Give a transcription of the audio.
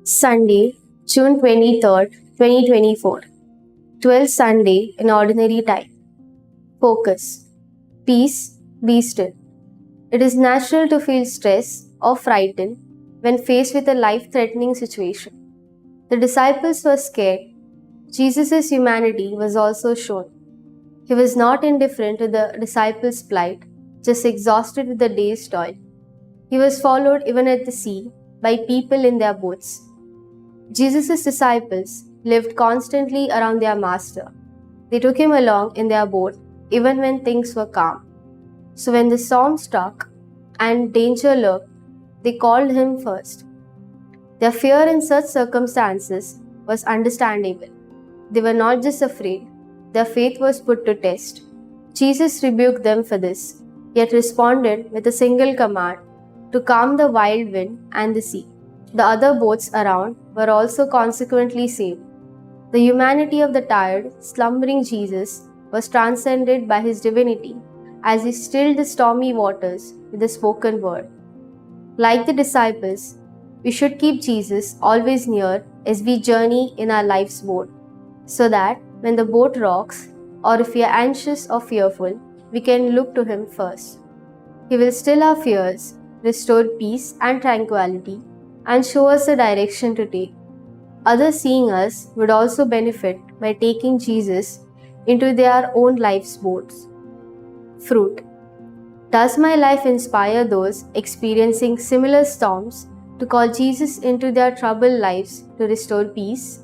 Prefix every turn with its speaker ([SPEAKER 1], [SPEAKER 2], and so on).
[SPEAKER 1] Sunday, June 23rd, 2024. 12th Sunday in Ordinary Time. Focus. Peace, be still. It is natural to feel stress or frightened when faced with a life threatening situation. The disciples were scared. Jesus' humanity was also shown. He was not indifferent to the disciples' plight, just exhausted with the day's toil. He was followed even at the sea by people in their boats. Jesus' disciples lived constantly around their master. They took him along in their boat even when things were calm. So when the storm struck and danger lurked, they called him first. Their fear in such circumstances was understandable. They were not just afraid, their faith was put to test. Jesus rebuked them for this, yet responded with a single command to calm the wild wind and the sea. The other boats around were also consequently saved. The humanity of the tired, slumbering Jesus was transcended by his divinity as he stilled the stormy waters with a spoken word. Like the disciples, we should keep Jesus always near as we journey in our life's boat, so that when the boat rocks, or if we are anxious or fearful, we can look to him first. He will still our fears, restore peace and tranquility, and show us the direction to take. Others seeing us would also benefit by taking Jesus into their own life's boats. Fruit. Does my life inspire those experiencing similar storms to call Jesus into their troubled lives to restore peace?